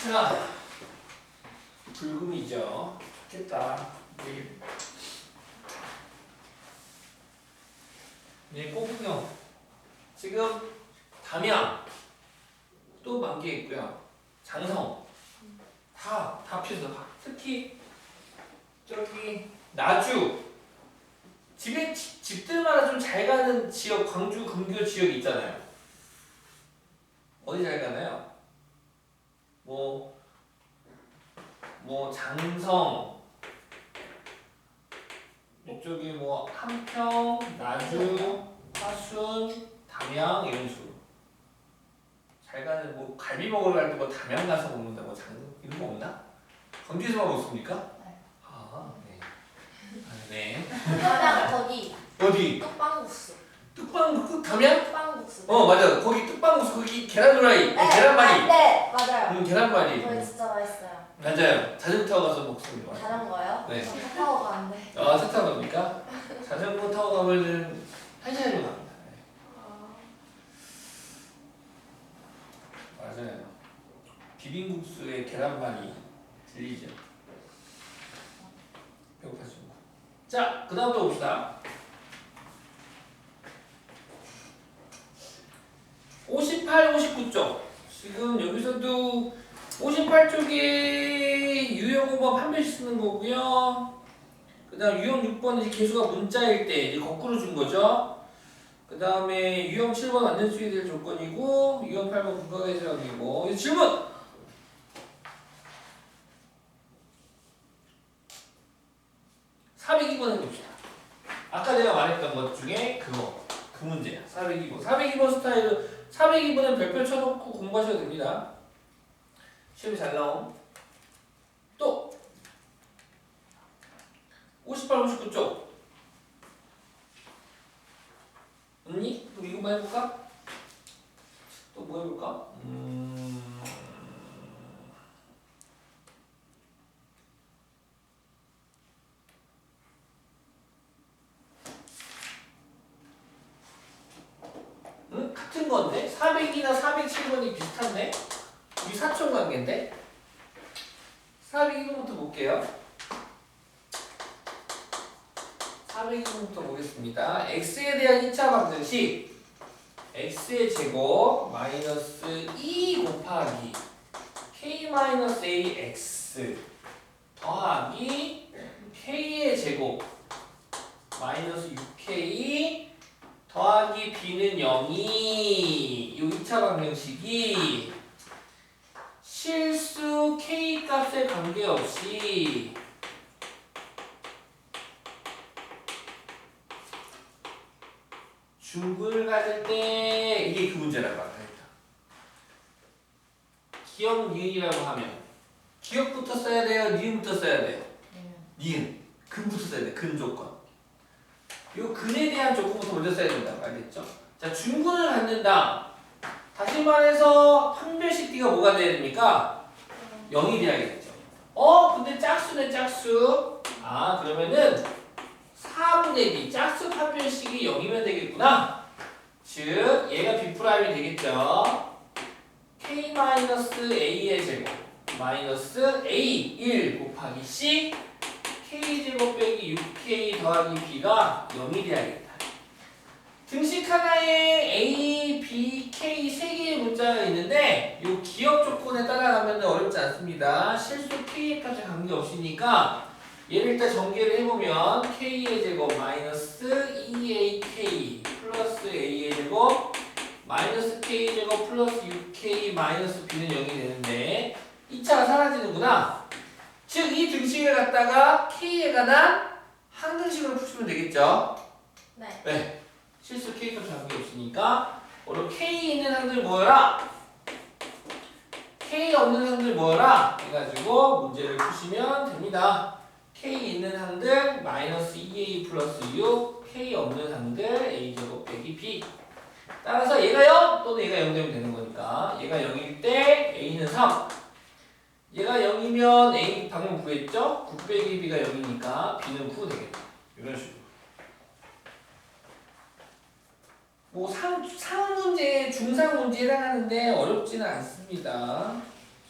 자, 불금이죠. 좋겠다. 네, 꽃구경. 지금 담양 또 만개 있고요. 장성 다 피어서 특히 저기 나주 집들마다 좀 잘 가는 지역, 광주 근교 지역 있잖아요. 어디 잘 가나요? 뭐 장성 이쪽이 뭐 함평, 나주, 화순, 담양 이런 식으로 잘 가는 뭐 갈비 먹으러 갈 때 뭐 담양 가서 먹는다 뭐 이런 거 없나? 광주에서만 먹습니까? 네. 아 네. 아, 네. 담양 거기 어디? 뚝방국수. 뚝방국수 담양? 뚝방국수. 맞아. 거기 뚝방국수 거기 계란 후라이, 네, 계란말이. 네, 맞아요. 계란말이. 거기 진짜 맛있어요. 맞아요. 자전거 타고 가서 먹습니다. 자전거요? 네. 차 타고 가는데. 차 타고 갑니까? 자전거 타고 가면은 1시간이면 갑니다. 네. 맞아요. 비빔국수에 계란말이 들리죠. 배고파지고. 자, 그 다음부터 봅시다. 58, 59쪽. 지금 여기서도 58쪽에 유형 5번 판별식 쓰는 거고요. 그 다음 유형 6번은 이제 개수가 문자일 때 이제 거꾸로 준 거죠. 그 다음에 유형 7번 완전 수익이 될 조건이고, 유형 8번 분과계수학이고. 질문! 사 402번 해봅시다. 아까 내가 말했던 것 중에 그 문제야. 402번. 402번 스타일은 402번은 별표 쳐놓고 공부하셔도 됩니다. 시험이 잘 나옴. 또 58, 59쪽 언니? 또 이거만 해볼까? 또 뭐 해볼까? 같은 건데? 400이나 407번이 비슷한데? 이 사촌 관계인데? 402번부터 볼게요. 402번부터 보겠습니다. x에 대한 2차 방정식 x의 제곱 마이너스 2 곱하기 k-ax 더하기 k의 제곱 마이너스 6k 더하기 b는 0이 이 2차 방정식이 실수 k 값에 관계없이 중근을 가질 때 이게 그 문제라고 합니다. 기억 니은이라고 하면 기억부터 써야 돼요? 니은부터 써야 돼요? 니은. 근부터 써야 돼. 근 조건. 이 근에 대한 조건부터 먼저 써야 된다고 알겠죠? 자, 중근을 갖는다. 다시 말해서 판별식 D가 뭐가 돼야 됩니까? 0이 돼야겠죠. 근데 짝수네 짝수. 그러면은 4분의 B 짝수 판별식이 0이면 되겠구나. 즉 얘가 B'이 되겠죠. K-A의 제곱 마이너스 A 1 곱하기 C K제곱 빼기 6K 더하기 B가 0이 돼야겠다. 등식 하나에 A, B, K 세 개의 문자가 있는데 이 기억 조건에 따라가면 어렵지 않습니다. 실수 K에 값에 관계없으니까 얘를 일단 전개를 해보면 K의 제곱 마이너스 2AK 플러스 A의 제곱 마이너스 K의 제곱 플러스 6K 마이너스 B는 0이 되는데 2차가 사라지는구나. 즉 이 등식을 갖다가 K에 관한 항등식으로 푸시면 되겠죠. 네. 네. 실수 K 값에 관계없으니까 바로 K 있는 항들 모여라. K 없는 항들 모여라 해가지고 문제를 푸시면 됩니다. K 있는 항들 마이너스 2A 플러스 6 K 없는 항들 A제곱 빼기 B 따라서 얘가 0 또는 얘가 0 되면 되는 거니까 얘가 0일 때 A는 3 얘가 0이면 A 방금 구했죠? 9 빼기 B가 0이니까 B는 9 되겠다. 이런 식으로 뭐 상 문제, 중상 문제에 해당하는데 어렵지는 않습니다.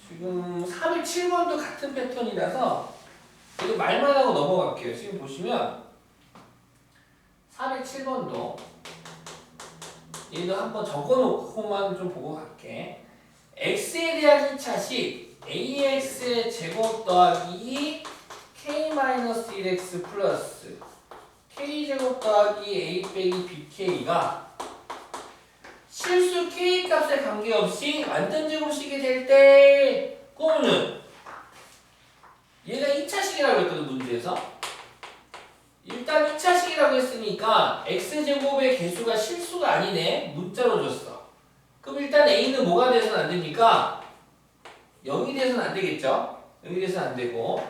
지금 407번도 같은 패턴이라서 이거 말만 하고 넘어갈게요. 지금 보시면 407번도 얘도 한번 적어놓고만 좀 보고 갈게. x에 대한 2차식 ax의 제곱 더하기 k-1x 플러스 k제곱 더하기 a 빼기 bk가 실수 k 값에 관계없이 완전 제곱식이 될 때 그러면은 얘가 2차식이라고 했거든 문제에서. 일단 2차식이라고 했으니까 x제곱의 개수가 실수가 아니네. 문자로 줬어. 그럼 일단 a는 뭐가 돼서는 안 됩니까? 0이 돼서는 안 되겠죠? 0이 돼서는 안 되고.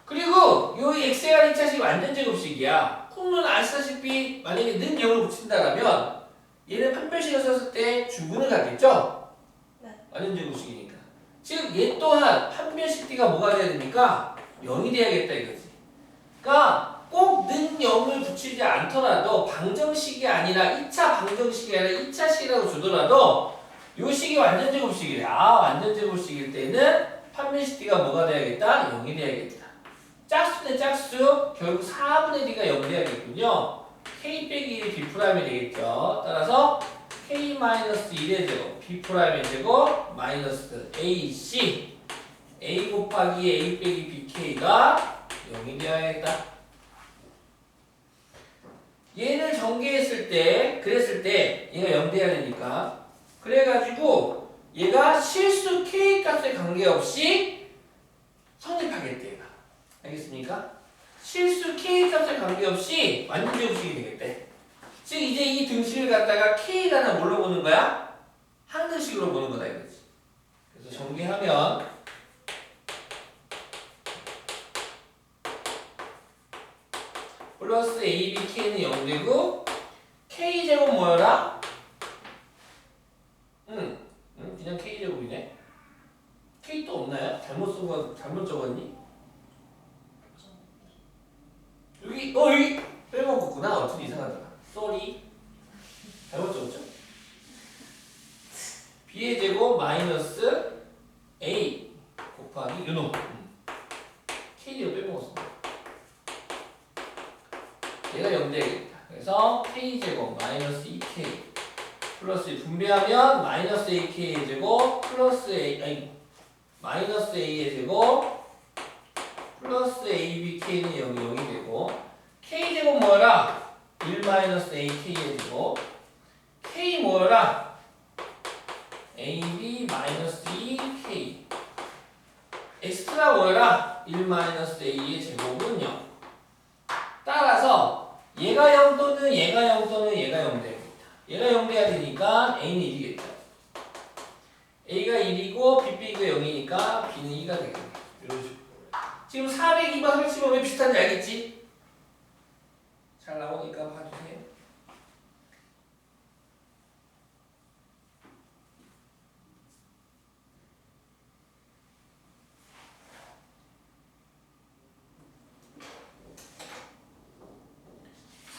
그리고 요 x가 2차식이 완전 제곱식이야. 그러면 아시다시피 만약에 는 0을 붙인다라면 얘는 판별식을 썼을 때 주문을 갖겠죠? 네. 완전 제곱식이니까. 즉 얘 또한 판별식 t가 뭐가 돼야 됩니까? 0이 돼야겠다 이거지. 그러니까 꼭 는 0을 붙이지 않더라도 방정식이 아니라 2차 방정식이 아니라 2차식이라고 주더라도 요 식이 완전 제곱식이래. 완전 제곱식일 때는 판별식 t가 뭐가 돼야겠다? 0이 돼야겠다. 짝수 대 짝수 결국 4분의 d가 0 돼야겠군요. k 빼기 1이 b'이 되겠죠. 따라서 k-1의 제곱 b'의 제곱 마이너스 ac a 곱하기 a 빼기 bk가 0이 되어야겠다. 얘를 전개했을 때 그랬을 때 얘가 0 돼야 되니까 그래가지고 얘가 실수 k 값에 관계없이 성립하겠대 얘가. 알겠습니까? 실수 k 값에 관계없이 완전 제곱식이 되겠대. 즉 이제 이 등식을 갖다가 k가 뭘로 보는 거야? 항등식으로 보는 거다 이거지. 그래서 전개하면 플러스 abk는 0 되고 k제곱 뭐여라? 그냥 k제곱이네. k 또 없나요? 잘못 적었니? 여기 빼먹었구나. 어쩐지 이상하더라. 쏘리. 잘못 적었죠? b의 제곱 마이너스 a 곱하기 요놈. k제곱 빼먹었습니다. 얘가 0 되겠다. 그래서 k제곱 마이너스 2k 플러스 분배하면 마이너스 ak의 제곱 플러스 마이너스 a의 제곱 플러스 abk는 0이 되고 k제곱 뭐라? 1 마이너스 ak의 제곱 k 뭐라? ab 마이너스 2k 엑스트라 뭐라? 1 마이너스 a의 제곱은 0. 따라서 얘가 0 또는 얘가 0 또는 얘가 0 됩니다. 얘가 0 돼야 되니까 a는 1이겠죠. a가 1이고 b 빼기가 0이니까 b는 2가 되겠네요. 이런 식으로. 지금 402번 35 왜 비슷한지 알겠지? 잘 나오니까 봐주세요.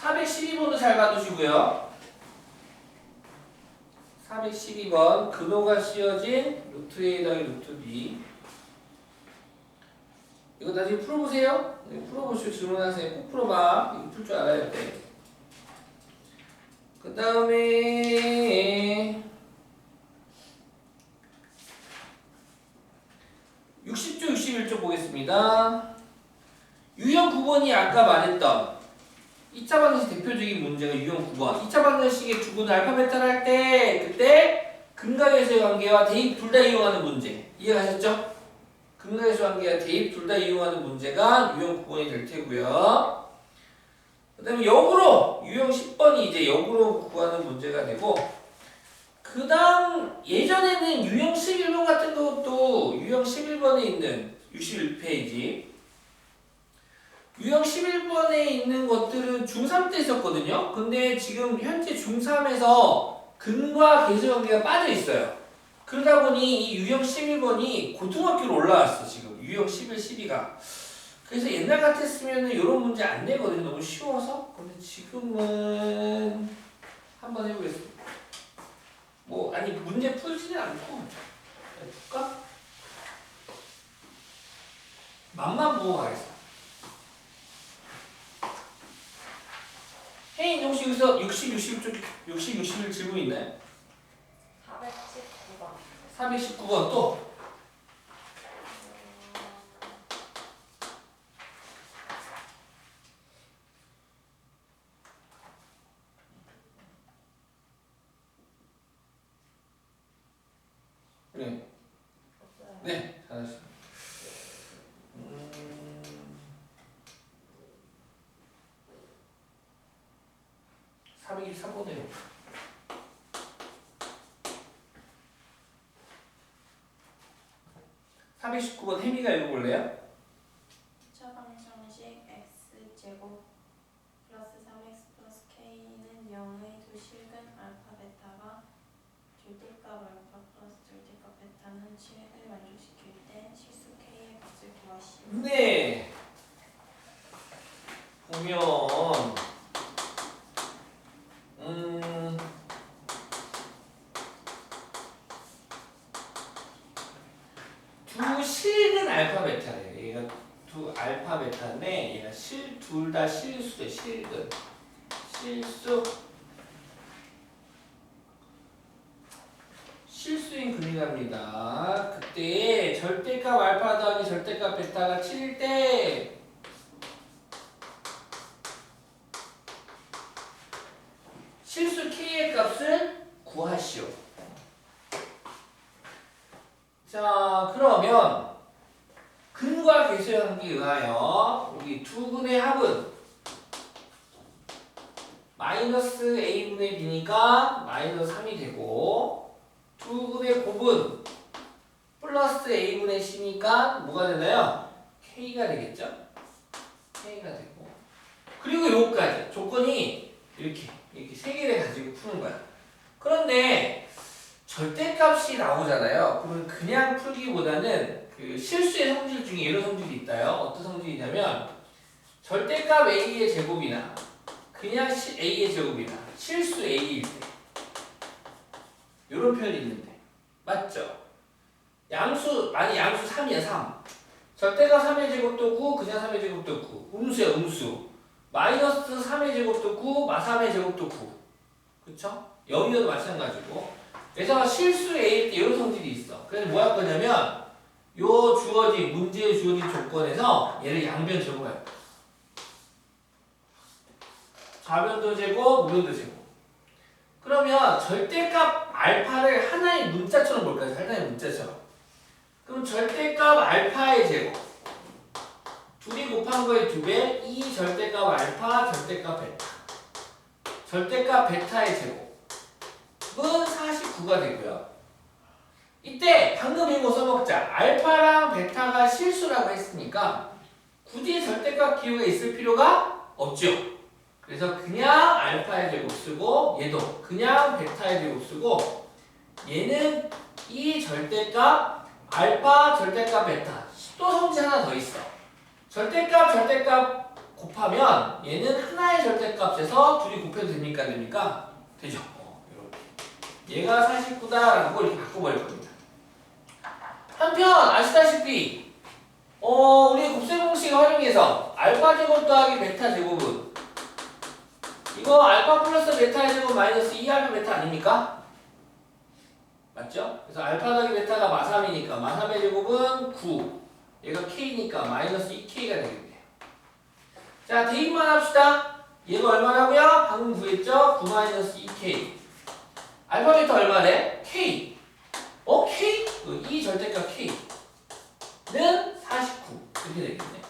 (412번도) 잘 봐두시고요. 412번 근호가 씌어진 루트 A 더하기 루트 B. 이거 나중에 풀어보세요. 풀어보시고 질문하세요. 꼭 풀어봐. 이거 풀 줄 알아야 돼. 그 다음에 60조 61조 보겠습니다. 유형 9번이 아까 말했던 2차 방정식 대표적인 문제가 유형 9번. 2차 방정식의 주문을 알파벳을 할 때 그때 근각에서의 관계와 대입 둘 다 이용하는 문제. 이해가셨죠? 근각에서의 관계와 대입 둘 다 이용하는 문제가 유형 9번이 될 테고요. 그 다음에 역으로 유형 10번이 이제 역으로 구하는 문제가 되고 그 다음 예전에는 유형 11번 같은 것도 유형 11번에 있는 61페이지 유형 11번에 있는 것들은 중3 때 있었거든요. 근데 지금 현재 중3에서 근과 계수 관계가 빠져 있어요. 그러다 보니 이 유형 11번이 고등학교로 올라왔어. 지금 유형 11, 12가. 그래서 옛날 같았으면 이런 문제 안 내거든요. 너무 쉬워서. 근데 지금은 한번 해보겠습니다. 뭐 아니 문제 풀지는 않고 해볼까? 맛만 보고 가겠습니다. 혜인 혹시 여기서 61 질문 있나요? 419번. 419번 또? 네. 없어요. 네, 잘하셨습니다. 423번이에요. 419번 혜미가 읽어볼래요? 차방정식 x제곱 플러스 3x 플러스 k는 0의 두 실근 알파 베타가 절대값 알파 플러스 절대값 베타는 7을 만족시킬 때 실수 k의 값을 구하시오. 네. 보면 두 실근 알파 베타래요. 얘가 두 알파 베타인데 얘가 둘 다 실수래. 실근 실수인 근이랍니다. 그때 절대값 알파 더하기 절대값 베타가 7일 때 실수 k의 값을 구하시오. 자, 그러면 근과 계수의 관계에 의하여 우리 두 근의 합은 마이너스 a분의 b니까 마이너스 3이 되고 두 근의 곱은 플러스 a분의 c니까 뭐가 되나요? k가 되겠죠? k가 되고 그리고 요까지 조건이 이렇게 세 개를 가지고 푸는 거야. 그런데 절대값이 나오잖아요. 그러면 그냥 풀기보다는 그 실수의 성질 중에 이런 성질이 있다요. 어떤 성질이냐면 절대값 a의 제곱이나 그냥 a의 제곱이나 실수 a일 때 이런 표현이 있는데 맞죠? 만약 양수 3이야 3 절대값 3의 제곱도 9 그냥 3의 제곱도 9 음수야 음수 마이너스 3의 제곱도 9 마3의 제곱도 9 그쵸? 0이어도 마찬가지고 그래서 실수 a일 때 이런 성질이 있어. 그래서 뭐 할 거냐면 문제에 주어진 조건에서 얘를 양변 제곱할 거야. 좌변도 제곱, 우변도 제곱. 그러면 절대값 알파를 하나의 문자처럼 볼까요? 하나의 문자처럼. 그럼 절대값 알파의 제곱. 둘이 곱한 거의 2배, 이 절대값 알파, 절대값 베타. 절대값 베타의 제곱. 은 49가 되고요. 이때 방금 이거 써먹자. 알파랑 베타가 실수라고 했으니까 굳이 절대값 기호가 있을 필요가 없죠. 그래서 그냥 알파의 제곱 쓰고 얘도 그냥 베타의 제곱 쓰고 얘는 이 절대값 알파, 절대값 베타 또 성질 하나 더 있어. 절대값 곱하면 얘는 하나의 절대값에서 둘이 곱해도 됩니까? 됩니까? 되죠. 이렇게. 얘가 49다라고 이렇게 바꿔버릴 겁니다. 한편 아시다시피 우리 곱셈 공식을 활용해서 알파 제곱 더하기 베타 제곱은 이거 알파 플러스 베타의 제곱 마이너스 2알파 베타 아닙니까? 맞죠? 그래서 알파 더하기 베타가 마3이니까 마3의 제곱은 9 얘가 k니까 마이너스 2k가 되겠네요. 자 대입만 합시다. 얘가 얼마라고요? 방금 구했죠? 9 마이너스 2k 알파 베타 얼마래? k k? 이 절대값 k는 49 이렇게 되겠네.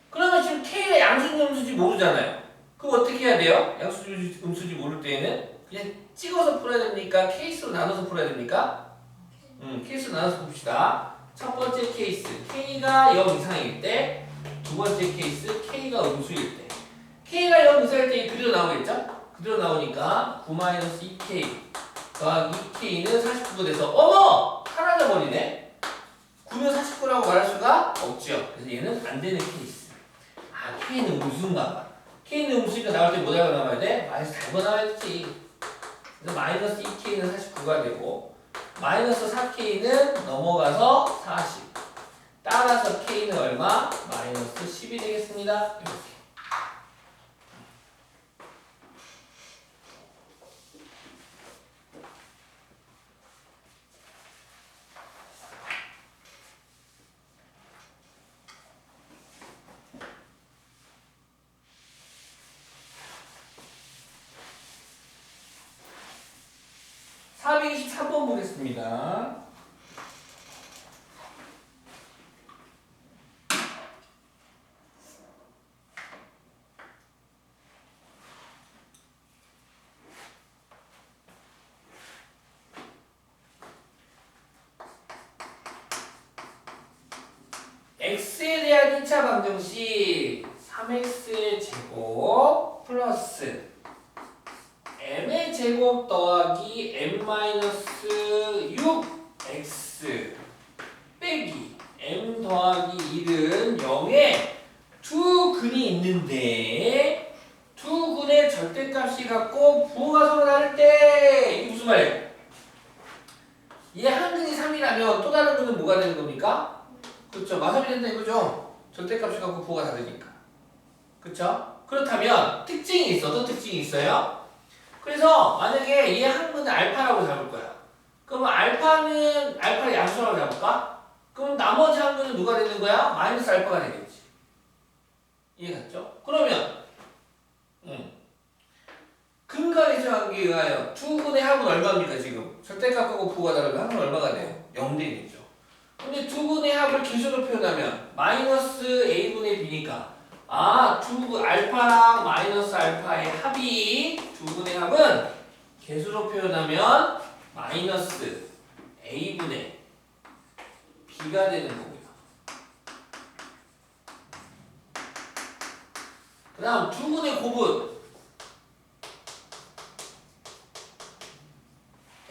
그러면 지금 k가 양수인지 음수인지 모르잖아요. 그럼 어떻게 해야 돼요? 양수인지 음수인지 모를 때에는 그냥 찍어서 풀어야 됩니까? 케이스로 나눠서 풀어야 됩니까? 케이스로 나눠서 봅시다. 첫 번째 케이스 k가 0 이상일 때, 두 번째 케이스 k가 음수일 때. k가 0 이상일 때 그대로 나오겠죠? 그대로 나오니까 9-2k 더하기 2k는 49가 돼서 어머! 사라져 버리네? 9는 49라고 말할 수가 없죠. 그래서 얘는 안 되는 케이스. 아, k는 음수인가 봐. k는 음수니까 나올 때 뭐 달고 나와야 돼? 마이너스 달고 나와야지. 그래서 마이너스 2k는 49가 되고 마이너스 4k는 넘어가서 40. 따라서 k는 얼마? 10이 되겠습니다. 이렇게. (423번) 보겠습니다. x에 대한 1차 방정식 3x의 제곱 플러스 m의 제곱 더하기 m-6x 빼기 m 더하기 1은 0에 두 근이 있는데 두 근의 절대값이 같고 부호가 서로 다를 때 이게 무슨 말이에요? 얘 한 근이 3이라면 또 다른 근은 뭐가 되는 겁니까? 그렇죠. 마삼이 된다 이거죠. 절대값이 같고 부호가 다르니까. 그렇죠? 그렇다면 특징이 있어. 어떤 특징이 있어요? 그래서 만약에 얘 한 근은 알파라고 잡을 거야. 그러면 알파를 양수라고 잡을까? 그럼 나머지 한 근은 누가 되는 거야? 마이너스 알파가 되겠지. 이해갔죠? 그러면 근과 계수 관계가요. 두 근의 합은 얼마입니까 지금? 절대값하고 부호가 다르면 합은 얼마가 돼요? 0 되겠죠. 근데 두 근의 합을 계수로 표현하면 마이너스 a분의 b니까 알파랑 마이너스 알파의 합이 두 근의 합은 계수로 표현하면 마이너스 a분의 b가 되는 거고요. 그 다음 두 근의 곱은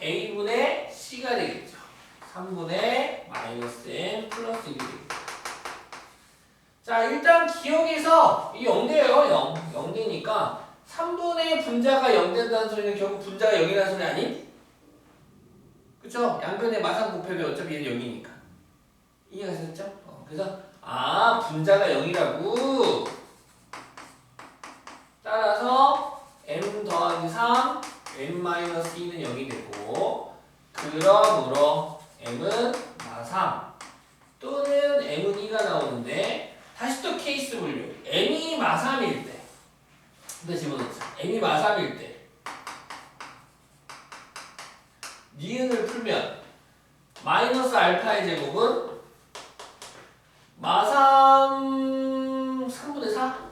a분의 c가 되겠죠. 3분의 마이너스 n 플러스 1이 되겠죠. 자, 일단 기억에서 이 0돼요. 0 되니까 3분의 분자가 0 된다는 소리는 결국 분자가 0이라는 소리 아니? 그쵸? 양변의 마상 곱해도 어차피 얘는 0이니까. 이해가 되셨죠? 그래서 분자가 0이라고. 따라서 m 더하기 3 n-2는 0이 되고 그러므로 m은 마3 또는 m은 2가 나오는데 다시 또 케이스 분류. m이 마3일 때 근데 집어넣자. m이 마3일 때 니은을 풀면 마이너스 알파의 제곱은 마3 3분의 4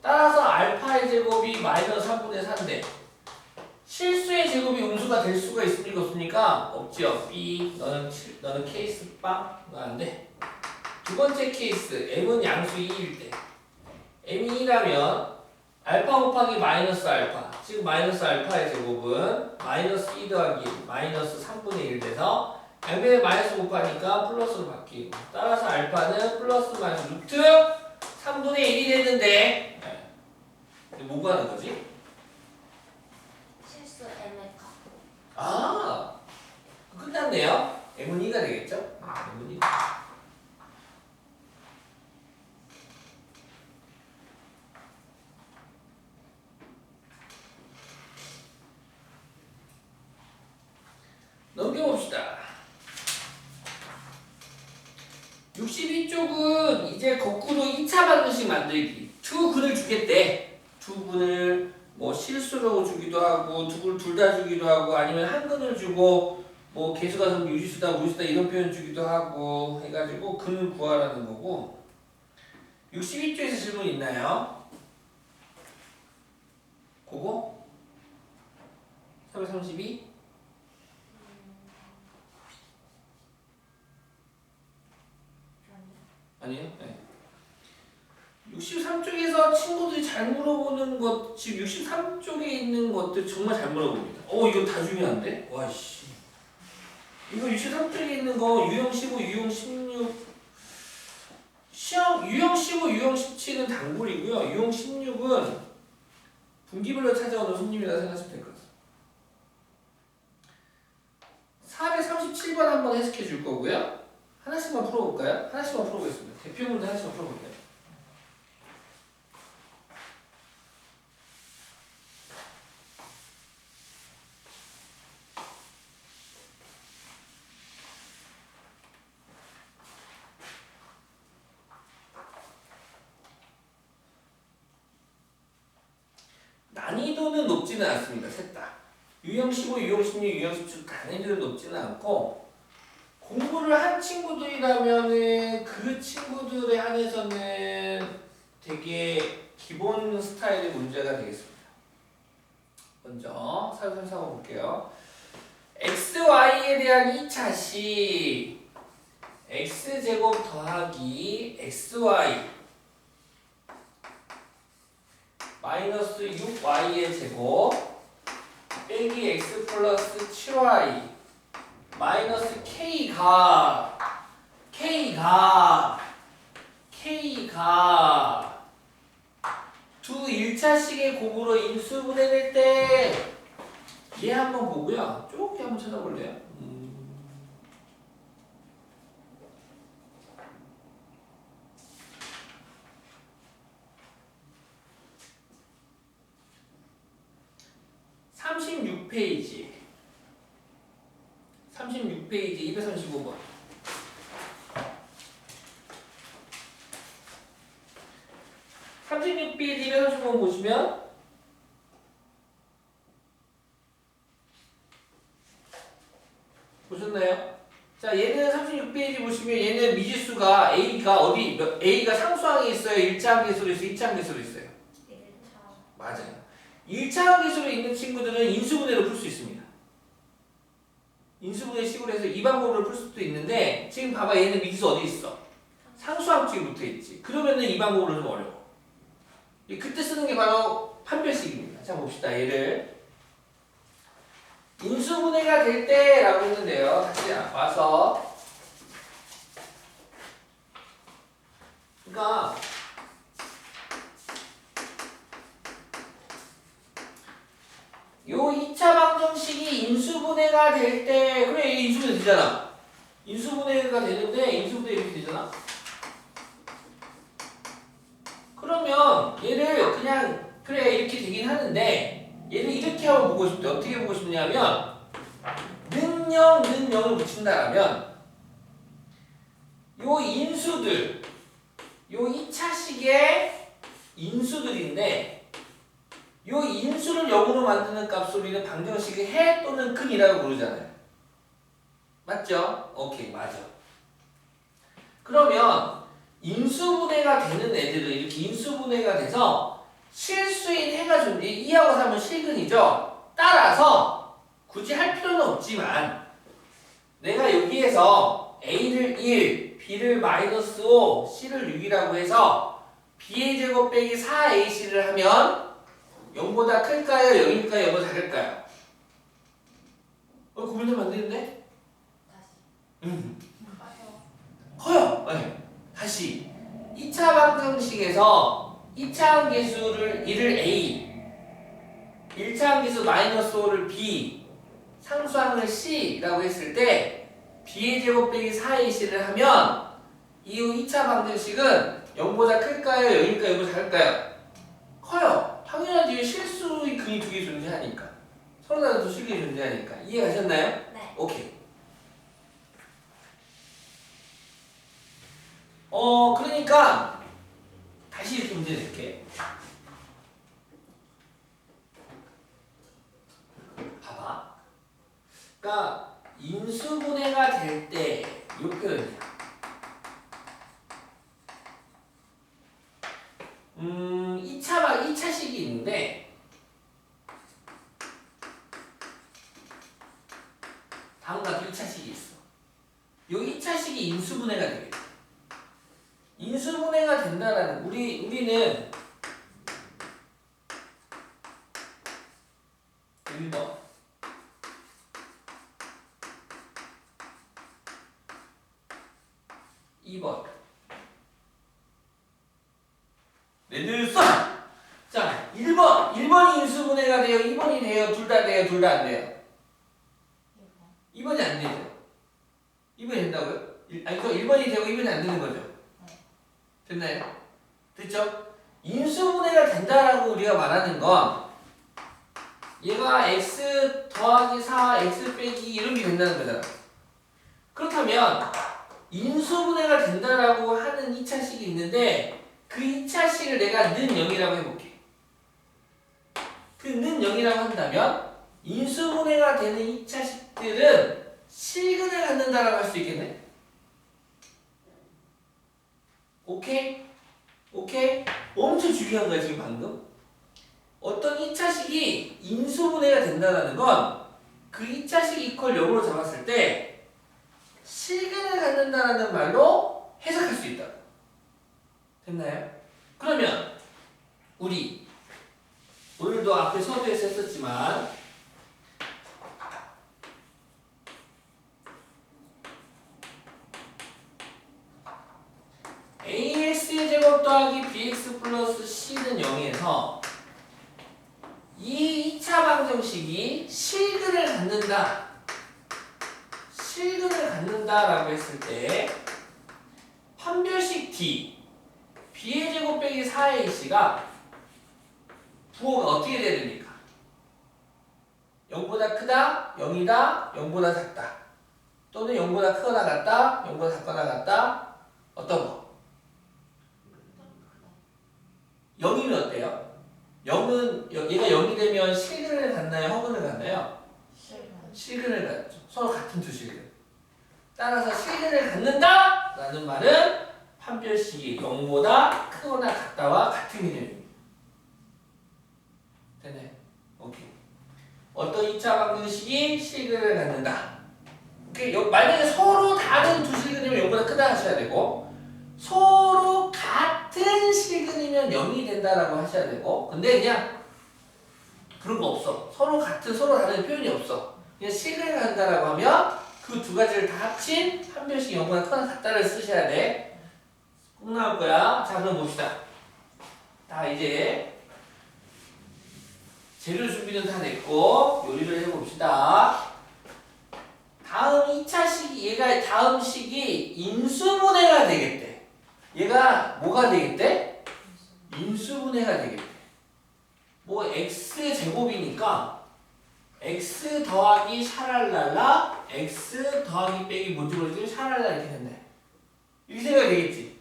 따라서 알파의 제곱이 마이너스 3분의 4인데 실수의 제곱이 음수가 될 수가 있습니까? 없습니까? 없지요. B 너는 케이스 빵? 안 돼. 두 번째 케이스 m은 양수 2일 때 m이 2라면 알파 곱하기 마이너스 알파 지금 마이너스 알파의 제곱은 마이너스 2 더하기 마이너스 3분의 1 돼서 양변에 마이너스 곱하니까 플러스로 바뀌고 따라서 알파는 플러스 마이너스 루트 3분의 1이 되는데 뭐 구하는 거지? 실수 m의 값. 끝났네요. m은 2가 되겠죠? m은 2. 넘겨봅시다. 62쪽은 이제 거꾸로 2차 방정식 만들기. 두 근을 주겠대. 두 근을 뭐 실수로 주기도 하고 두 근을 둘 다 주기도 하고 아니면 한 근을 주고 뭐 개수가 좀 유리수다 무리수다 이런 표현 주기도 하고 해가지고 근을 구하라는 거고 62쪽에서 질문 있나요? 그거? 332? 아니에요? 네. 63쪽에서 친구들이 잘 물어보는 것, 지금 63쪽에 있는 것들 정말 잘 물어봅니다. 이거 다 중요한데? 와이씨. 이거 63쪽에 있는 거 유형 15, 유형 16, 유형 15, 유형 17은 단골이고요. 유형 16은 분기별로 찾아오는 손님이라 생각하시면 될 것 같습니다. 437번 한번 해석해 줄 거고요. 하나씩만 풀어볼까요? 하나씩만 풀어보겠습니다. 대표문제 하나씩만 풀어볼게요. 난이도는 높지는 않습니다. 셋 다. 유형 15, 유형 16, 유형 17 난이도는 높지는 않고 공부를 한 친구들이라면은 그 친구들에 한해서는 되게 기본 스타일의 문제가 되겠습니다. 먼저 살살살 볼게요. XY에 대한 2차식 X제곱 더하기 XY 마이너스 6y의 제곱 빼기 x 플러스 7y 마이너스 k가 두 1차식의 곱으로 인수분해될 때 얘 한번 보고요. 조금 한번 찾아볼래요? 36페이지 235번 36페이지 235번 보시면 보셨나요? 자, 얘는 36페이지 보시면 얘는 미지수가 A가 상수항에 있어요? 1차항 계수로 있어요? 2차항 계수로 있어요? 1차. 맞아요. 1차항 계수로 있는 친구들은 인수분해로 풀 수 있습니다. 인수분해 식으로 해서 이 방법으로 풀 수도 있는데 지금 봐봐 얘는 미지수 어디 있어? 상수항 쪽에 붙어 있지. 그러면은 이 방법으로 좀 어려워. 그때 쓰는 게 바로 판별식입니다. 자 봅시다. 얘를 인수분해가 될 때라고 했는데요. 다시 와서 그러니까 요 2차 방정식이 인수분해가 될 때 그래 인수분해 되잖아. 인수분해가 되는데 인수분해 이렇게 되잖아. 그러면 얘를 그냥 그래 이렇게 되긴 하는데 얘를 이렇게 한번 보고 싶대. 어떻게 보고 싶냐면 는 0을 붙인다라면 요 인수들 요 2차식의 인수들인데 요 인수를 0으로 만드는 값을 우리는 방정식의 해 또는 근이라고 부르잖아요. 맞죠? 오케이, 맞아. 그러면 인수분해가 되는 애들은 이렇게 인수분해가 돼서 실수인 해가 존재 2하고 3은 실근이죠. 따라서 굳이 할 필요는 없지만 내가 여기에서 A를 1, B를 마이너스 5, C를 6이라고 해서 B의 제곱 빼기 4AC를 하면 0보다 클까요? 0일까요? 0보다 작을까요? 고민하면 안 되는데? 커요. 네. 다시 2차 방정식에서 2차항 계수를 1을 A 1차항 계수 마이너스 5를 B 상수항을 C라고 했을 때 B의 제곱 빼기 4AC를 하면 이후 2차 방정식은 0보다 클까요? 0일까요? 0보다 작을까요? 커요. 당연하지. 실수의 근이 두 개 존재하니까. 서로 다른 두 실근이 존재하니까. 이해가셨나요? 네. 오케이. 그러니까 다시 이렇게 문제 낼게. 봐봐. 그러니까 인수분해가 될 때 요 표현이야. 2차식이 있는데 다음과 같은 1차식이 있어. 요 2차식이 인수분해가 되겠다. 인수분해가 된다라는 우리는 1번 2번 레드 써! 자 1번이 인수분해가 돼요? 2번이 돼요? 둘 다 돼요? 둘 다 안 돼요? 2번이 안 되죠? 2번이 된다고요? 아니, 그거 1번이 되고 2번이 안 되는 거죠? 됐나요? 됐죠? 인수분해가 된다라고 우리가 말하는 건 얘가 x 더하기 4, x 빼기 이런 게 된다는 거잖아. 그렇다면 인수분해가 된다라고 하는 2차식이 있는데 그 2차식을 내가 는 0이라고 해볼게. 그 는 0이라고 한다면 인수분해가 되는 2차식들은 실근을 갖는다라고 할 수 있겠네? 오케이? 오케이? 엄청 중요한 거야 지금 방금. 어떤 2차식이 인수분해가 된다는 건 그 2차식이 이퀄 0으로 잡았을 때 실근을 갖는다라는 말로 해석할 수 있다. 됐나요? 그러면 우리 오늘도 앞에 서두에서 했었지만 AX의 제곱 더하기 BX 플러스 C는 0에서 이 2차 방정식이 실근을 갖는다. 실근을 갖는다라고 했을 때 판별식 D B의 제곱 빼기 4AC가 부호가 어떻게 돼야 됩니까? 0보다 크다, 0이다, 0보다 작다. 또는 0보다 크거나 같다, 0보다 작거나 같다. 어떤 거? 0이면 어때요? 0은 얘가 0이 되면 실근을 갖나요? 허근을 갖나요? 실근을 갖죠. 서로 같은 두 실근. 따라서 실근을 갖는다! 라는 말은 판별식이 0보다 크거나 같다와 같은 개념입니다. 됐네. 오케이. 어떤 2차 방정식이 실근을 갖는다. 오케이. 만약에 서로 다른 두 실근이면 0보다 크다 하셔야 되고 서로 같은 실근이면 0이 된다라고 하셔야 되고 근데 그냥 그런 거 없어. 서로 같은 서로 다른 표현이 없어. 그냥 실근을 갖는다라고 하면 그 두 가지를 다 합친 판별식 0보다 크거나 같다를 쓰셔야 돼. 꼭 나올 거야. 자 그럼 봅시다. 다 이제 재료 준비는 다 됐고 요리를 해봅시다. 다음 2차식이 얘가 다음 식이 인수분해가 되겠대. 얘가 뭐가 되겠대? 인수분해가 되겠대. 뭐 x제곱이니까 x 더하기 샤랄랄라 x 더하기 빼기 뭔지 모르지만 샤랄라 이렇게 된대. 이렇게 생각이 되겠지?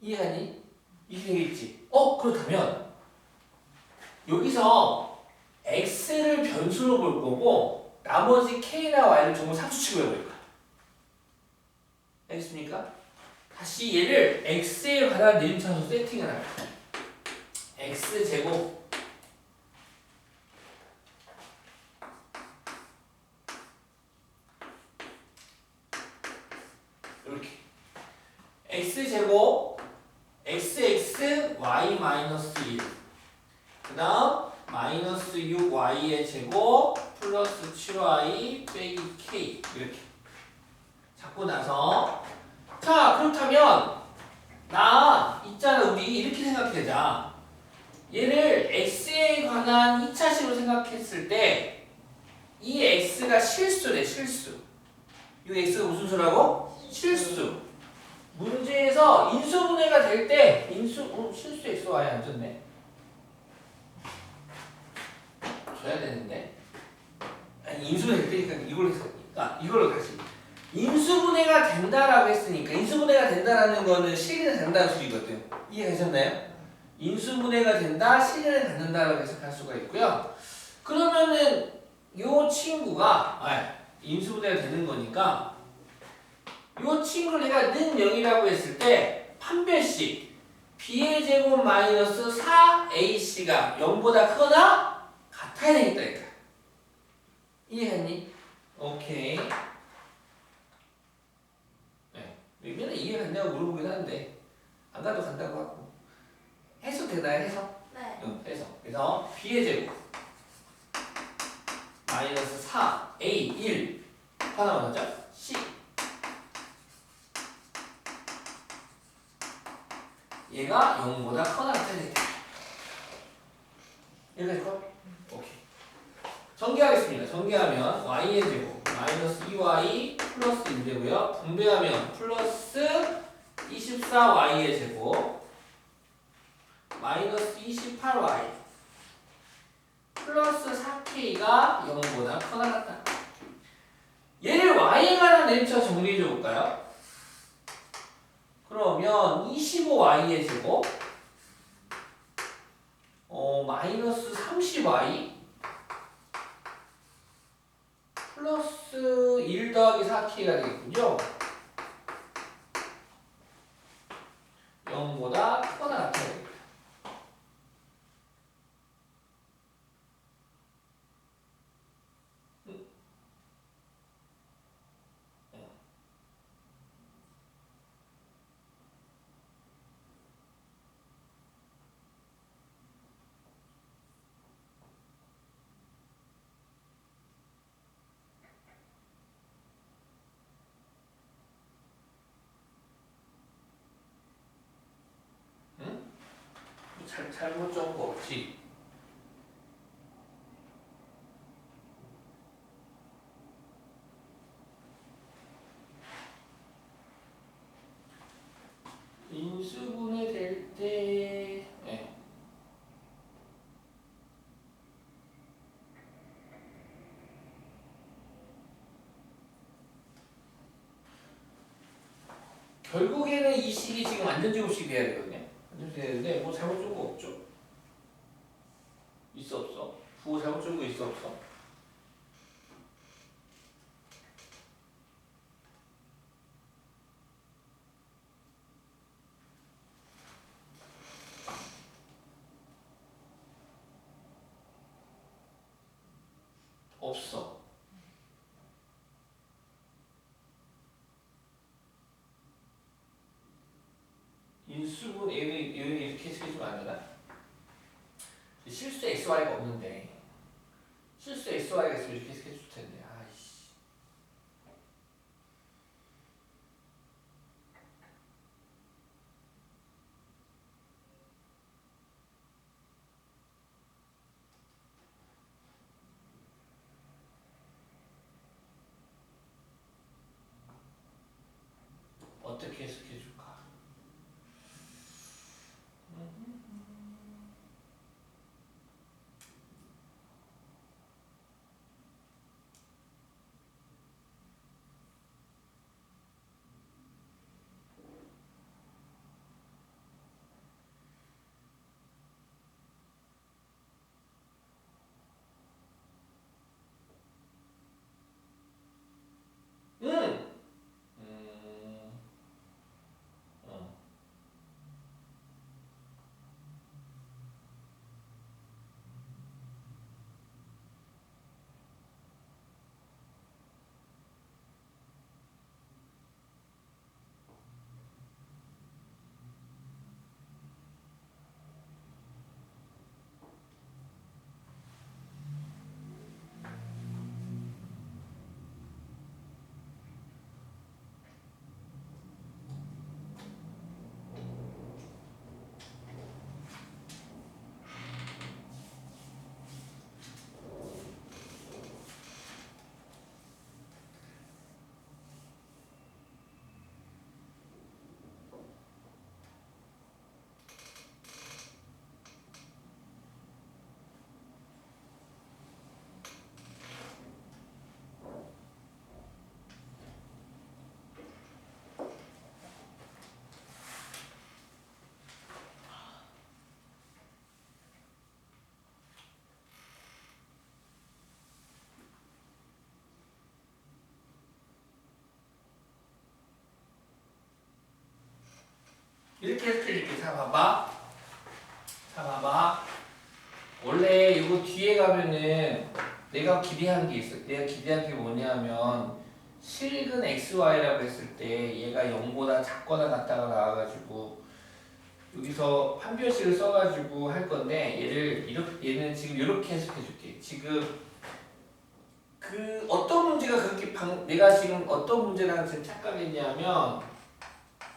이해하니? 이렇게 되겠지? 그렇다면 여기서 x를 변수로 볼 거고 나머지 k나 y를 전부 상수치로 해볼 거야. 알겠습니까? 다시 얘를 x에 관한 내림차로 세팅을 할 거야. x제곱 이렇게 x제곱 xx y 마이너스 1 그 다음 마이너스 6y의 제곱 플러스 7y 빼기 k 이렇게 잡고 나서 자 그렇다면 나 있잖아 우리 이렇게 생각하자. 얘를 x에 관한 2차식으로 생각했을 때 이 x가 실수래 실수. 이 x가 무슨 수라고? 실수. 문제에서 인수분해가 될 때 실수 x y 안 줬네. 줘야 되는데. 아니 인수분해 될 때니까 이걸로 했으니까 이걸로 다시. 인수분해가 된다라고 했으니까 인수분해가 된다라는 거는 실근을 갖는다는 소리거든. 이해하셨나요? 인수분해가 된다, 실근을 갖는다라고 해석할 수가 있고요. 그러면은 요 친구가 인수분해가 되는 거니까 요 친구를 내가 는 0이라고 했을 때 판별식 b의 제곱 마이너스 4ac가 0보다 크거나 같아야 되겠다니까. 이해했니? 오케이. 맨날 이해갔냐고 물어보긴 하는데 안 가도 간다고 하고 해석 되나요? 해석? 네. 응, 해석. 그래서 b의 제곱 마이너스 4a 1 하나 맞죠? c 얘가 0보다 커나 같아야 되겠다. 여기까지 거? 오케이. 전개하겠습니다. 전개하면 y의 제곱 마이너스 2y 플러스 1되고요. 분배하면 플러스 24y의 제곱 마이너스 28y 플러스 4k가 0보다 크거나 같다. 얘를 y에 관한 내림차 정리해 줘 볼까요? 그러면 25y의 제곱 마이너스 30y 플러스 1 더하기 4k가 되겠군요. 0보다 크거나 같아야 됩니다. 잘못 적은 거 없지? 인수분해 될 때, 네. 결국에는 이 식이 지금 완전제곱식이 돼야 되거든요. 완전제곱식이 되는데 뭐 잘못 준 거 없죠? 있어 없어? 부호 잘못 준 거 있어 없어? 없어. 인수분 얘는 이렇게 해석해주면 안 되나? 실수 xy가 없는데 실수 xy가 있으면 이렇게 해석해 줄 텐데 아이씨. 어떻게 해석해 줄까? 응. 어. 이렇게 해석해줄게. 자 봐봐. 자 봐봐. 원래 이거 뒤에 가면은 내가 기대한 게 있어. 내가 기대한 게 뭐냐면 실근 xy라고 했을 때 얘가 0보다 작거나 같다가 나와가지고 여기서 판별식을 써가지고 할 건데 얘는 지금 이렇게 해석해줄게. 지금 그 어떤 문제가 그렇게 내가 지금 어떤 문제라는 지금 착각했냐면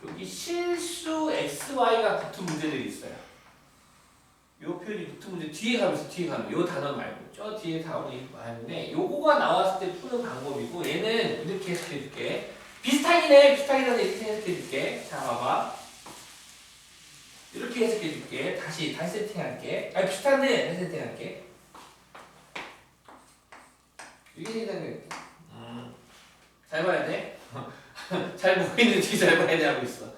여기 실수 xy가 붙은 문제들이 있어요. 요 표현이 붙으면 이제 뒤에 가면 요 단어 말고 저 뒤에 단어이 많은데 요거가 나왔을 때 푸는 방법이고 얘는 이렇게 해석해줄게. 비슷하긴 해. 비슷하긴 한데 이렇게 해석해줄게. 자 봐봐. 이렇게 해석해줄게. 다시 세팅할게. 아니 비슷한데 다시 세팅할게. 이게 세팅할게. 잘 봐야 돼. 잘 보이는지 잘 봐야 돼 하고 있어.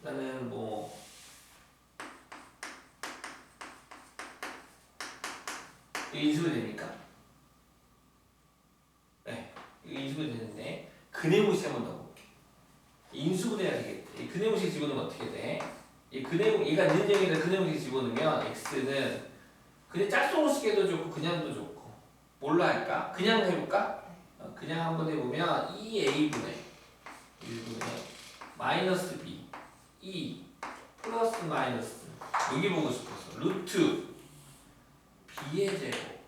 나는 뭐 이거 인수가 됩니까? 네, 이거 인수가 되는데 근해무시 한번 넣어볼게. 인수분해가 되겠대. 이 근해무시 집어넣으면 어떻게 돼? 이 얘가 는정에다 근해무시 집어넣으면 x는 그냥 짝수로 쓰기도 좋고 그냥도 좋고 뭘로 할까? 그냥 해볼까? 그냥 한번 해보면 2a분의 1분의 마이너스 b 2 플러스 마이너스 여기 보고 싶어서 루트 b의 제곱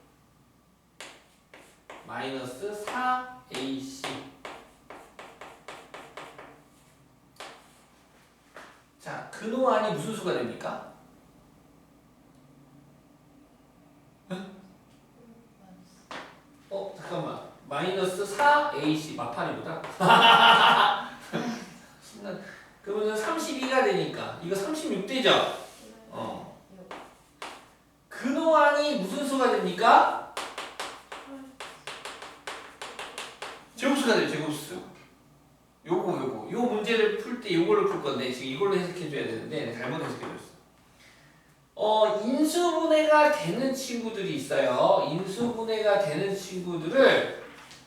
마이너스 4ac. 자, 근호안이 무슨 수가 됩니까? 잠깐만. 마이너스 4ac 마판이보다. 그러면 32가 되니까 이거 36되죠? 근호안이 무슨 수가 됩니까? 제곱수가 돼요. 제곱수. 요거 요 문제를 풀 때 요걸로 풀 건데 지금 이걸로 해석해 줘야 되는데 잘못 해석해 줬어. 인수분해가 되는 친구들이 있어요. 인수분해가 되는 친구들을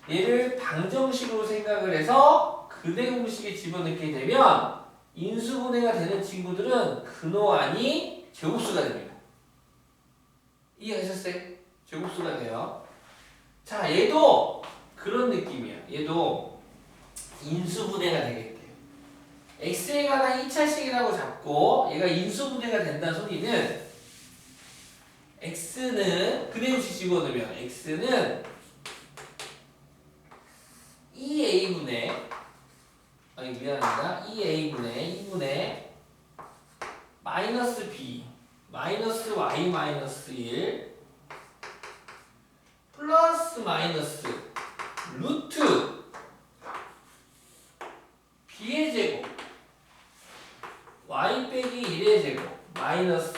얘를 방정식으로 생각을 해서 근해공식에 집어넣게 되면 인수분해가 되는 친구들은 근호안이 제곱수가 됩니다. 이해하셨어요? 제곱수가 돼요. 자, 얘도 그런 느낌이야. 얘도 인수분해가 되겠대요. x에 관한 2차식이라고 잡고 얘가 인수분해가 된다는 소리는 x는 근해공식 집어넣으면 x는 2a분의 미안합니다. 2a분의 2분의 마이너스 b 마이너스 y 마이너스 1 플러스 마이너스 루트 b의 제곱 y 빼기 1의 제곱 마이너스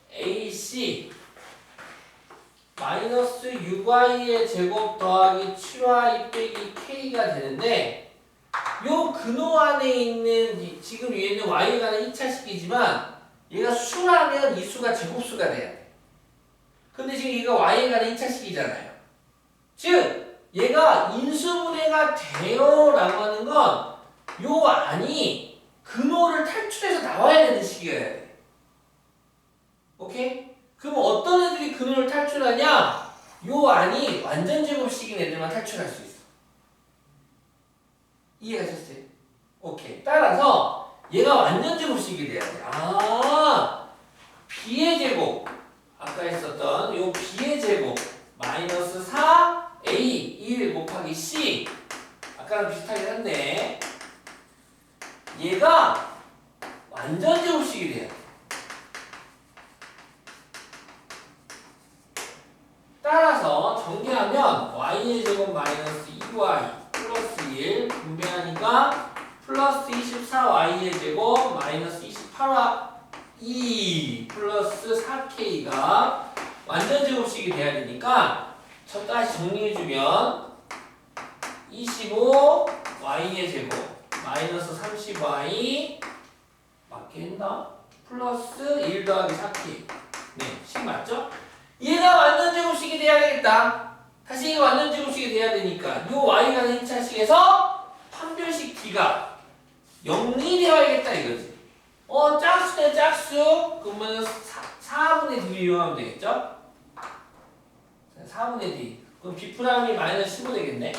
4ac 마이너스 6y의 제곱 더하기 7y 빼기 k가 되는데 요 근호 안에 있는 지금 얘는 y에 관한 2차식이지만 얘가 수라면 이 수가 제곱수가 돼야 돼. 근데 지금 얘가 y에 관한 2차식이잖아요. 즉 얘가 인수분해가 돼요 라고 하는 건 요 안이 근호를 탈출해서 나와야 되는 식이어야 돼. 오케이? 그럼 어떤 애들이 근호를 탈출하냐? 요 안이 완전 제곱식인 애들만 탈출할 수 있어. 이해하셨어요? 오케이. 따라서 얘가 완전 제곱식이 돼야 돼. b의 제곱 아까 했었던 요 b의 제곱 마이너스 4a 1 곱하기 c 아까랑 비슷하긴 한데 얘가 완전 제곱식이 돼야 돼. 따라서 정리하면 y의 제곱 마이너스 2y 플러스 1 분배하니까 플러스 24y의 제곱 마이너스 28y 2 플러스 4k가 완전 제곱식이 돼야 되니까 저 다시 정리해주면 25y의 제곱 마이너스 30y 맞게 했나? 플러스 1 더하기 4k 네, 10 맞죠? 얘가 완전 제곱식이 돼야 되겠다. 다시 얘가 완전 제곱식이 돼야 되니까 요 y가 1차식에서 판별식 d가 0이 되어야겠다 이거지. 짝수 대 짝수 그러면 4분의 d를 이용하면 되겠죠? 4분의 d 그럼 b'이 마이너스 15 되겠네.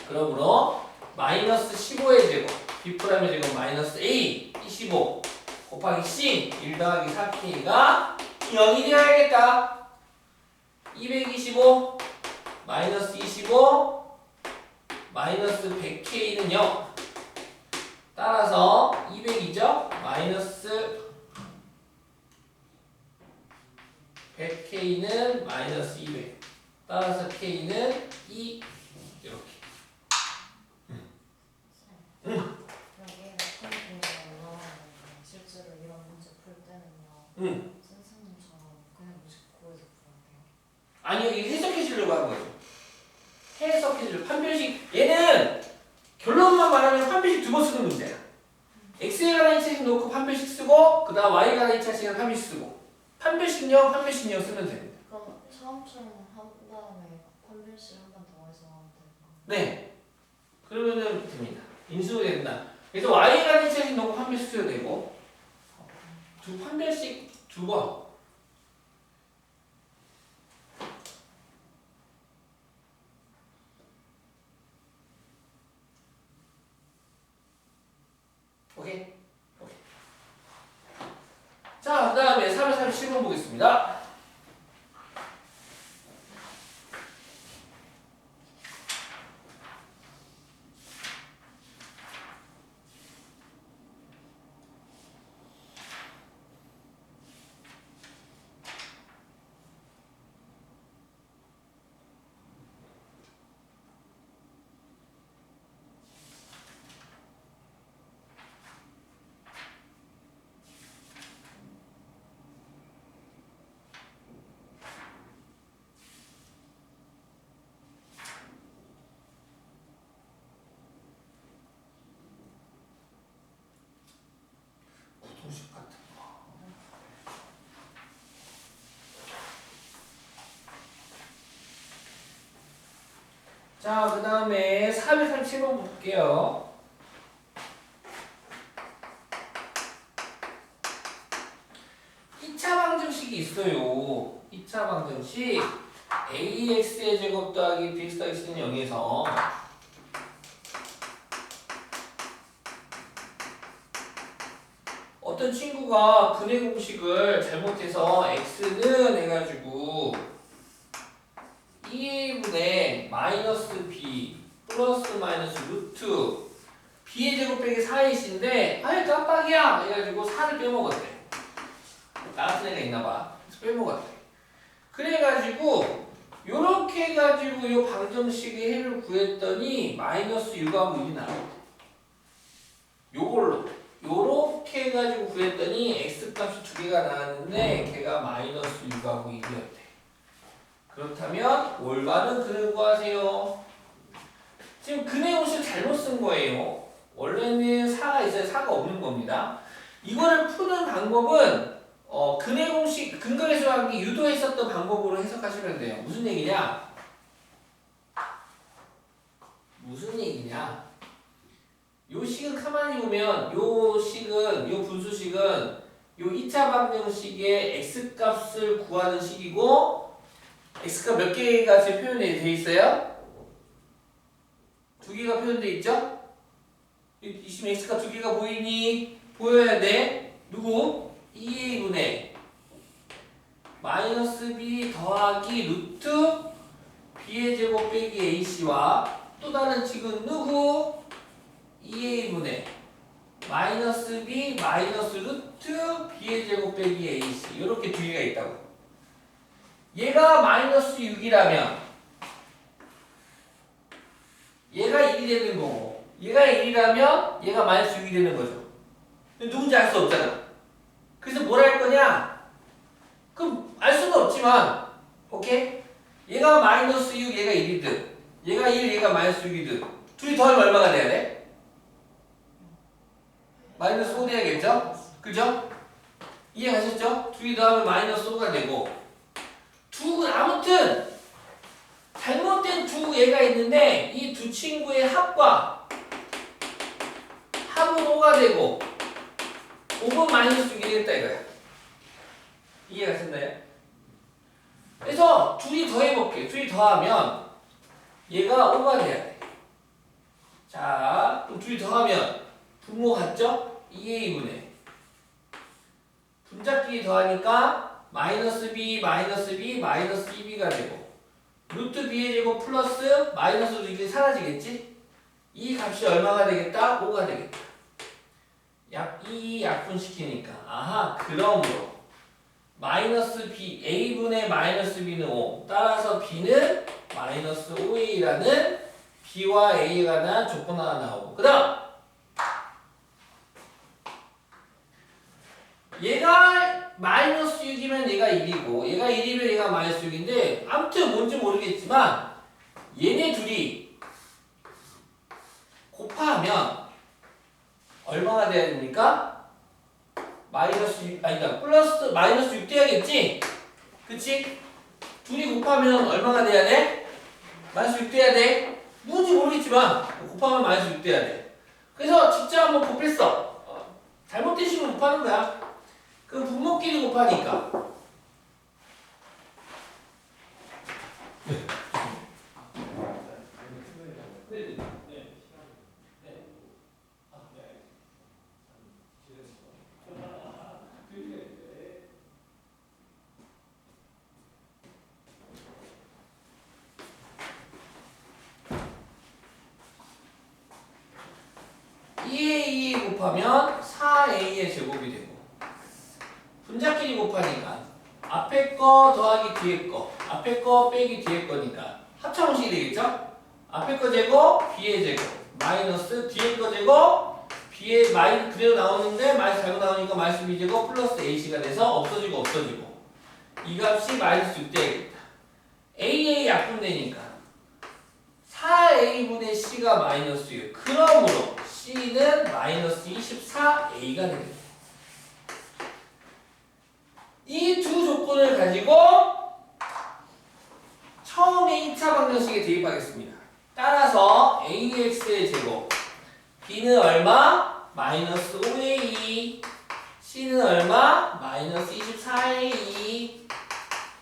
그러므로 마이너스 15의 제곱 b'의 제곱 마이너스 a 25 곱하기 c 1 더하기 4k가 0이 되어야겠다. 225 마이너스 25 마이너스 100K는 0. 따라서 200이죠? 마이너스 100K는 마이너스 200. 따라서 K는 2. 이렇게. 여기 같은 경우에 올라가면 실제로 이런 문제 풀 때는요. 응. 선생님처럼 그냥 무식고에서 풀어야 돼요. 아니요, 이게 해석해 주려고 하는 거죠. 해석해 주려고. 판별식. 얘는 결론만 말하면 판별식 2번 쓰는 문제야. x에 관한 2차식 놓고 판별식 쓰고, 그 다음 y에 관한 2차식은 판별식 쓰고. 판별식형, 판별식형 쓰면 됩니다. 그럼 처음처럼 한 다음에 판별식 한 번 더 해서 하면 될까요? 네. 그러면은 됩니다. 인수가 된다. 그래서 y에 관한 2차식 놓고 판별식 써도 되고, 판별식 2번. 오케이? 오케이. 자, 그 다음에 337번 보겠습니다. 구동식 같은 거. 자, 그 다음에 437번 볼게요. 이차 방정식이 있어요. 2차 방정식 ax의 제곱 더하기 bx 더하기 c는 0에서 어떤 친구가 근해 공식을 잘못해서 x는 해가지고 2a분의 마이너스 b 플러스 마이너스 루트 b의 제곱 빼기 4ac인데 아유 깜빡이야 해가지고 4를 빼먹었대. 나 같은 애가 있나봐. 그래서 빼먹었대. 그래가지고 요렇게 해가지고 요 방정식의 해를 구했더니 마이너스 6하고 1이 나왔대. 요걸로 요렇게 해가지고 구했더니 x값이 2개가 나왔는데 걔가 마이너스 6하고 1이었대. 그렇다면 올바른 근을 구하세요. 지금 근의 공식을 잘못 쓴 거예요. 원래는 4가 있어야 4가 없는 겁니다. 이거를 푸는 방법은 근의 공식, 근거계수하기 유도했었던 방법으로 해석하시면 돼요. 무슨 얘기냐? 무슨 얘기냐? 요 식은 가만히 보면 요 식은 요 분수식은 요 2차 방정식의 x값을 구하는 식이고 x값 몇 개가 지금 표현이 돼 있어요? 2개가 표현돼 있죠? 지금 x값 2개가 보이니? 보여야 돼. 누구? 2a분의 마이너스 b 더하기 루트 b의 제곱 빼기 ac와 또 다른 식은 누구? 2a분의 마이너스 b 마이너스 루트 b의 제곱 빼기 ac 이렇게 2개가 있다고. 얘가 마이너스 6이라면 얘가 1이 되는 거고 얘가 1이라면 얘가 마이너스 6이 되는 거죠. 누군지 알 수 없잖아. 그래서 뭘 할 거냐? 그럼 알 수는 없지만 오케이? 얘가 마이너스 6 얘가 1이든 얘가 1 얘가 마이너스 6이든 둘이 더하면 얼마가 돼야 돼? 마이너스 5 돼야겠죠? 그죠? 이해가셨죠? 둘이 더하면 마이너스 5가 되고 아무튼 잘못된 두 얘가 있는데 이 두 친구의 합과 합은 5가 되고 5분 마이너스 6이 되겠다 이거야. 이해가 됐나요? 그래서 둘이 더해볼게요. 둘이 더하면 얘가 5가 돼야 돼. 자, 그럼 둘이 더하면 분모 같죠? 2a분의 분자끼리 더하니까 마이너스 b 마이너스 b 마이너스 2b가 되고 루트 b의 제곱 플러스 마이너스 6이 사라지겠지? 이 값이 얼마가 되겠다? 5가 되겠다. 이 약분시키니까 아하 그러므로 마이너스 b a분의 마이너스 b는 5 따라서 b는 마이너스 5a라는 b와 a에 관한 조건 하나 나오고 그 다음 얘가 마이너스 6이면 얘가 1이고 얘가 1이면 얘가 마이너스 6인데 아무튼 뭔지 모르겠지만 얘네 둘이 곱하면 얼마가 돼야 됩니까? 마이너스 6, 아니다 플러스 마이너스 6 돼야겠지? 그치? 둘이 곱하면 얼마가 돼야 돼? 마이너스 6 돼야 돼? 누군지 모르겠지만 곱하면 마이너스 6 돼야 돼. 그래서 직접 한번 곱했어. 잘못된 식으로 곱하는 거야. 그럼 분모끼리 곱하니까 곱하면 4a의 제곱이 되고 분자끼리 곱하니까 앞에 거 더하기 뒤에 거 앞에 거 빼기 뒤에 거니까 합차공식이 되겠죠? 앞에 거 제곱 b의 제곱 마이너스 뒤에 거 제곱 b의 마이너스 그대로 나오는데 마이너스 잘못 나오니까 마이너스 b 제곱 플러스 ac가 돼서 없어지고 없어지고 이 값이 마이너스 6 되겠다. a의 약분되니까 4a분의 c가 마이너스 6 그러므로 c는 마이너스 24a가 되겠다. 이 두 조건을 가지고 처음에 2차 방정식에 대입하겠습니다. 따라서 ax의 제곱 b는 얼마? 마이너스 5a c는 얼마? 마이너스 24a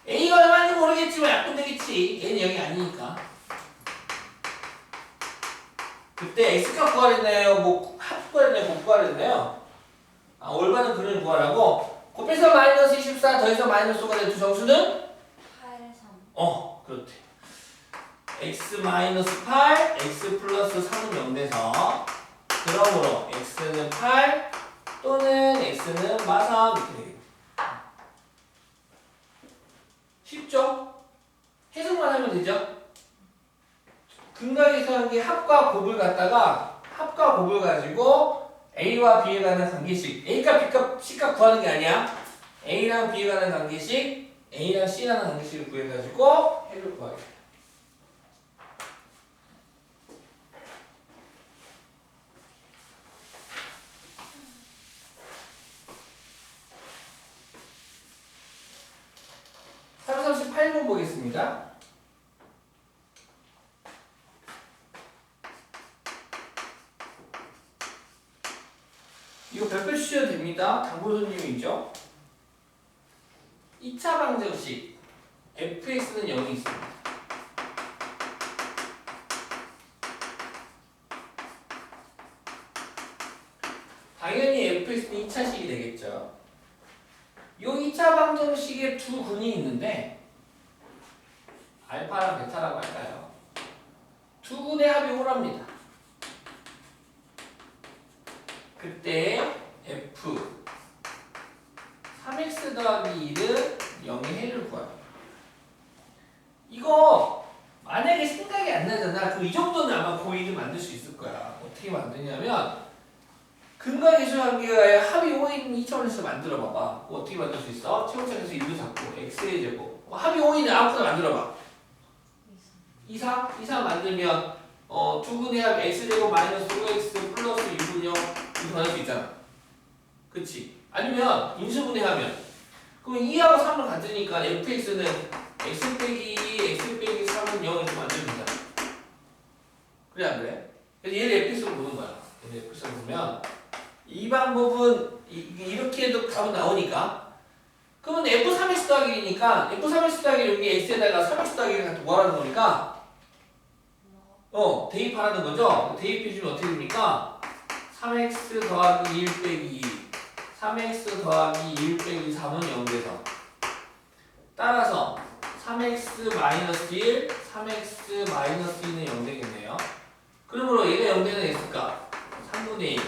a가 얼마인지 모르겠지만 약분되겠지. 얘는 여기 아니니까. 그때 x값 구하랬나요? 뭐 합 구하랬나요? 곱 구하랬나요? 올바른 그림을 구하라고 곱해서 마이너스 24 더해서 마이너스 5가 된 두 정수는? 8, 3 그렇대. x 마이너스 8 x 플러스 3은 0 돼서 그러므로 x는 8 또는 x는 마3 이렇게 되겠다. 쉽죠? 해석만 하면 되죠? 근각에서 한 게 합과 곱을 갖다가 합과 곱을 가지고 A와 B에 관한 관계식 A값, B값, C값 구하는 게 아니야. A랑 B에 관한 관계식 A랑 C라는 관계식을 구해가지고 해를 구하겠다. (338번) 보겠습니다. 이거 별표 주셔도 됩니다. 당보손님이죠. 2차 방정식 fx는 0이 있습니다. 당연히 fx는 2차식이 되겠죠. 이 2차 방정식에 두 근이 있는데 알파랑 베타라고 할까요? 두 근의 합이 호랍니다. 그때 f 3x 더하기 1은 0의 해를 구합니다. 이거 만약에 생각이 안 나잖아. 그럼 이 정도는 아마 고의를 만들 수 있을 거야. 어떻게 만드냐면 근각계수 관계의 합이 5인 2차원에서 만들어 봐봐. 어떻게 만들 수 있어? 최고차에서 1도 잡고 x의 제곱 합이 5인을 아무거나 만들어 봐. 2, 3 만들면 두 근의 합 x제곱 마이너스 5x 플러스 6은 0 이렇게 만들 수 있잖아. 그치? 아니면 인수분해 하면 그럼 2하고 3을 같으니까 fx는 x 빼기 2, x 빼기 3은 0 이렇게 만들면 되잖아. 그래 안 그래? 그래서 얘를 fx로 보는 거야. 얘를 fx로 보면 이 방법은 이렇게 해도 답은 나오니까 그러면 f3x 더하기 1이니까 f3x 더하기 1 여기 x에다가 3x 더하기 1을 구하라는 거니까 대입하라는 거죠. 대입해주면 어떻게 됩니까? 3x 더하기 1 빼기 2 3x 더하기 1 빼기 3은 0돼서 따라서 3x 마이너스 1 3x 마이너스 2는 0 되겠네요. 그러므로 얘가 0되는 x값 3분의 1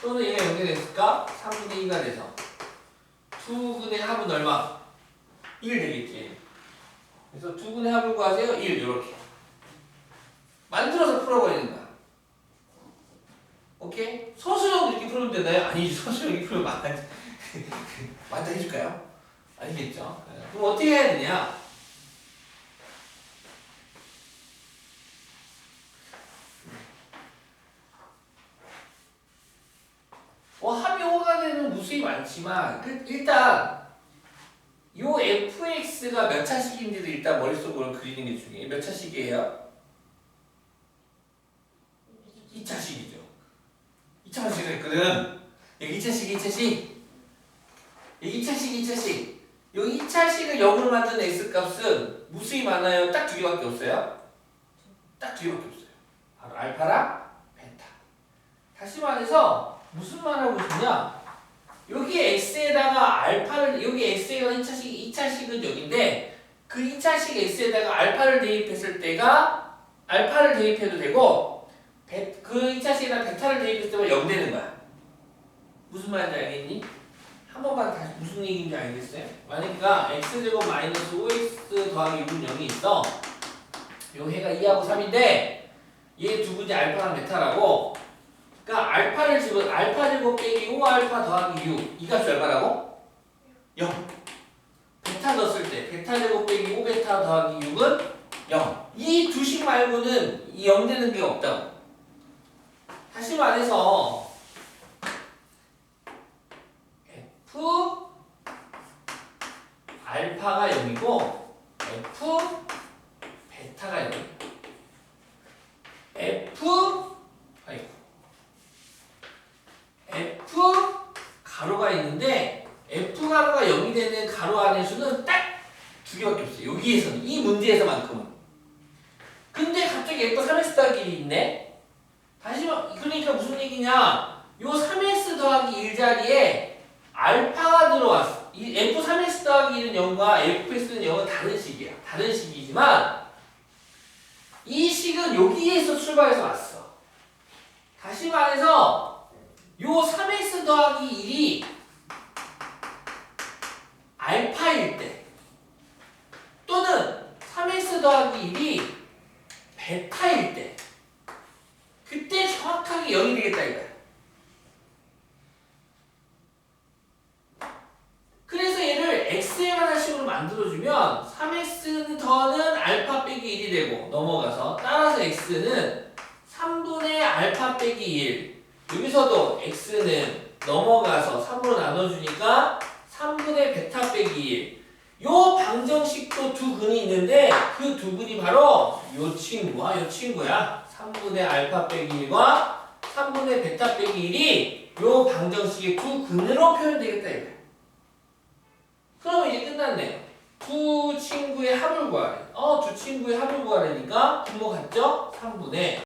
또는 얘가 0되는 x값 3분의 2가 돼서 두 근의 합은 얼마? 1 되겠지. 그래서 두 근의 합을 구하세요. 1 이렇게 만들어서 풀어버리는 거야. 오케이? 서술형 이렇게 풀면 되나요? 아니지. 서술형 이렇게 풀면 맞다 해줄까요? 아니겠죠? 그럼 어떻게 해야 되냐? 합용어가 되는 무수히 많지만 일단 요 fx가 몇 차식인지도 일단 머릿속으로 그리는 게 중요해요. 몇 차식이에요? 2차식이죠. 2차식이 있거든. 여기 2차식, 2차식. 여기 2차식, 2차식. 여기 2차식을 0으로 만든 x값은 무수히 많아요. 딱 두 개밖에 없어요. 딱 두 개밖에 없어요. 바로 알파랑 베타. 다시 말해서 무슨 말 하고 싶냐? 여기 x에다가 알파를 여기 x가 2차식은 여기인데 그 2차식 x에다가 알파를 대입했을 때가 알파를 대입해도 되고 그 2차식에다 베타를 대입했을 때가 0 되는 거야. 무슨 말인지 알겠니? 한 번만 다시 무슨 얘기인지 알겠어요? 만약에 x제곱 마이너스 5x 더하기 6은 0이 있어. 요 해가 2하고 3인데 얘 두 분이 알파랑 베타라고. 그러니까 알파 제곱 빼기 5알파 더하기 6 이 값이 얼마라고? 0. 베타 넣었을 때 베타 제곱 빼기 5베타 더하기 6은 0. 이 두 식 말고는 이 0 되는 게 없다고. 다시 말해서 f 알파가 0이고 f 베타가 0이야. F 가로가 있는데 F 가로가 0이 되는 가로 안의 수는 딱 두 개밖에 없어요. 여기에서는 이 문제에서만큼은. 근데 갑자기 F 3S 더하기 1이 있네. 그러니까 무슨 얘기냐? 요 3S 더하기 1 자리에 알파가 들어왔어. 이 F 3S 더하기 1은 0과 FS는 0은 다른 식이야. 다른 식이지만 이 식은 여기에서 출발해서 왔어. 다시 말해서 요 3x 더하기 1이 알파일 때 또는 3x 더하기 1이 베타일 때 그때 정확하게 0이 되겠다 이거야. 그래서 얘를 x에 관한 식으로 만들어주면 3x 더는 알파 빼기 1이 되고 넘어가서 따라서 x는 3분의 알파 빼기 1 여기서도 x는 넘어가서 3으로 나눠주니까 3분의 베타 빼기 1 요 방정식도 두 근이 있는데 그 두 근이 바로 요 친구야 3분의 알파 빼기 1과 3분의 베타 빼기 1이 요 방정식의 두 근으로 표현되겠다 이거야. 그러면 이제 끝났네요. 두 친구의 합을 구하래. 두 친구의 합을 구하려니까 분모 같죠? 3분의